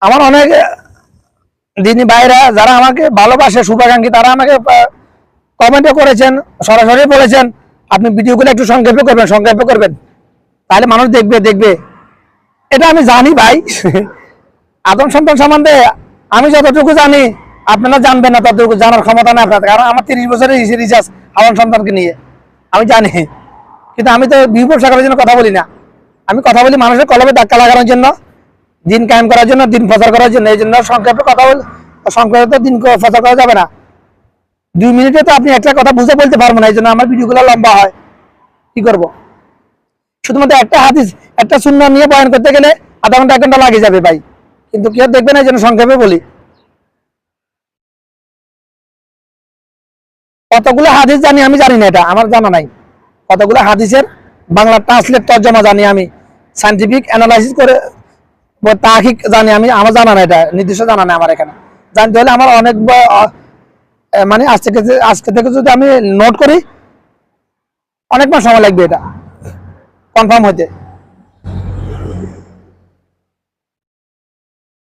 আমার অনেক দিনী ভাইরা যারা আমাকে ভালোবাসে, শুভাকাঙ্ক্ষী, তারা আমাকে কমেন্টও করেছেন, সরাসরি বলেছেন আপনি ভিডিওগুলো একটু সংক্ষেপে করবেন, তাহলে মানুষ দেখবে। এটা আমি জানি ভাই। আদম সন্তান সম্বন্ধে আমি যতটুকু জানি আপনারা জানবেন না, ততটুকু জানার ক্ষমতা নেই আপনাদের, কারণ আমার 30 বছরের রিচার্জ আদম সন্তানকে নিয়ে আমি জানি। কিন্তু আমি তো ভিউ ব্যবসা করার জন্য কথা বলি না, আমি কথা বলি মানুষের কলমে ধাক্কা লাগানোর জন্য, দিন কায়েম করার জন্য, দিন প্রচার করার জন্য। এই জন্য সংক্ষেপে কথা বল, সংক্ষেপে তো দিন প্রচার করা যাবে না। 2 মিনিটে তো আপনি একটা কথা বুঝে বলতে পারবো না, এই জন্য আমার ভিডিওগুলো লম্বা হয়। কি করব? শুধুমাত্র একটা হাদিস, একটা সুন্নাহ নিয়ে বয়ান করতে গেলে আধা ঘন্টা 1 ঘন্টা লাগে যাবে ভাই, কিন্তু কেউ দেখবে না, এই জন্য সংক্ষেপে বলি। কতগুলো হাদিস জানি আমি জানি না, এটা আমার জানা নাই। কতগুলো হাদিসের বাংলা ট্রান্সলেট তর্জমা জানি আমি, সায়েন্টিফিক অ্যানালাইসিস করে তাহকিক জানি আমি, আমার জানা না, এটা নির্দিষ্ট জানা নাই আমার। এখানে জানতে হলে আমার অনেক মানে আজকে থেকে যদি আমি নোট করি অনেক মাস সময় লাগবে এটা কনফার্ম হইতে।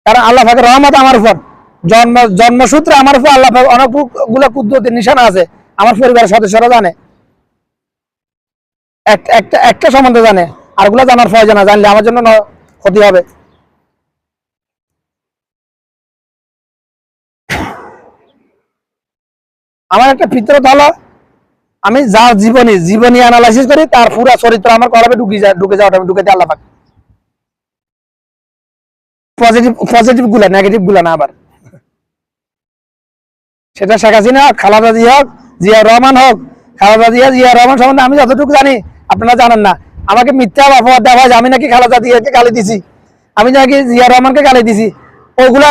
কারণ আল্লাহ পাকের রহমত আমার উপর, জন্মসূত্রে আমার উপর আল্লাহ পাক অনেকগুলো কুদরতের নিশানা আছে। আমার পরিবারের সদস্যরা জানে, একটা সম্বন্ধে জানে, আরগুলো জানার প্রয়োজন না, জানলে আমার জন্য ক্ষতি হবে। আমার একটা ফিতরত হলো, আমি যার জীবনী অ্যানালাইসিস করি, তার পুরো চরিত্র আমার কলবে ঢুকে যাওয়াটা আমি ঢুকে দিই আল্লাহ পাক। পজিটিভ গুলা, নেগেটিভ গুলা না। আবার সেটা শেখ হাসিনা হোক, খালেদা জিয়া হোক, জিয়া রহমান হোক, জিয়া রহমান সম্বন্ধে আমি যতটুকু জানি আপনারা জানেন না। আমাকে মিথ্যা অপবাদ দেওয়া হয়, আমি নাকি খালেদা জিয়াকে গালি দিছি, আমি নাকি জিয়া রহমানকে গালি দিছি। ওইগুলা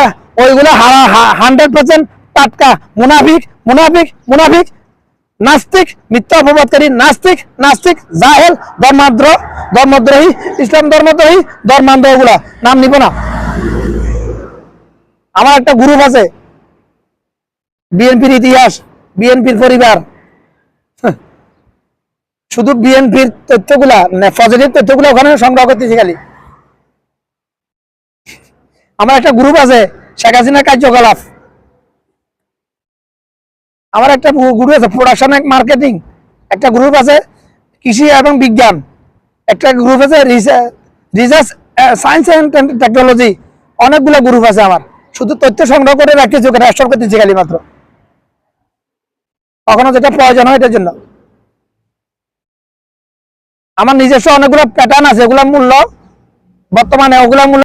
100% টাটকা মুনাফিক, নাস্তিক, মিথ্যা অপবাদকারী, নাস্তিক, জাহেল, ধর্মদ্রোহী, ইসলাম ধর্মদ্রোহী, ধর্মান্ধ, ওগুলা নাম নিব না। আমার একটা গ্রুপ আছে, বিএনপির ইতিহাস, বিএনপির পরিবার, শুধু বিএনপির তথ্যগুলা, পজিটিভ তথ্যগুলো ওখানে সংগ্রহ করতেছি খালি। আমার একটা গ্রুপ আছে শেখ হাসিনার কার্যকলাপ, আমার একটা গ্রুপ আছে প্রোডাকশন এন্ড মার্কেটিং, একটা গ্রুপ আছে কৃষি এবং বিজ্ঞান, একটা গ্রুপ আছে রিসার্চ সায়েন্স এন্ড টেকনোলজি, অনেকগুলো গ্রুপ আছে আমার। শুধু তথ্য সংগ্রহ করে রাখতেছি, ওখানে স্টোর করতেছি খালি মাত্র, কখনো যেটা প্রয়োজন হয় এটার জন্য। আমার নিজস্ব অনেকগুলো প্যাটার্ন আছে, ওগুলা মূল্য বর্তমানে, ওগুলা মূল্য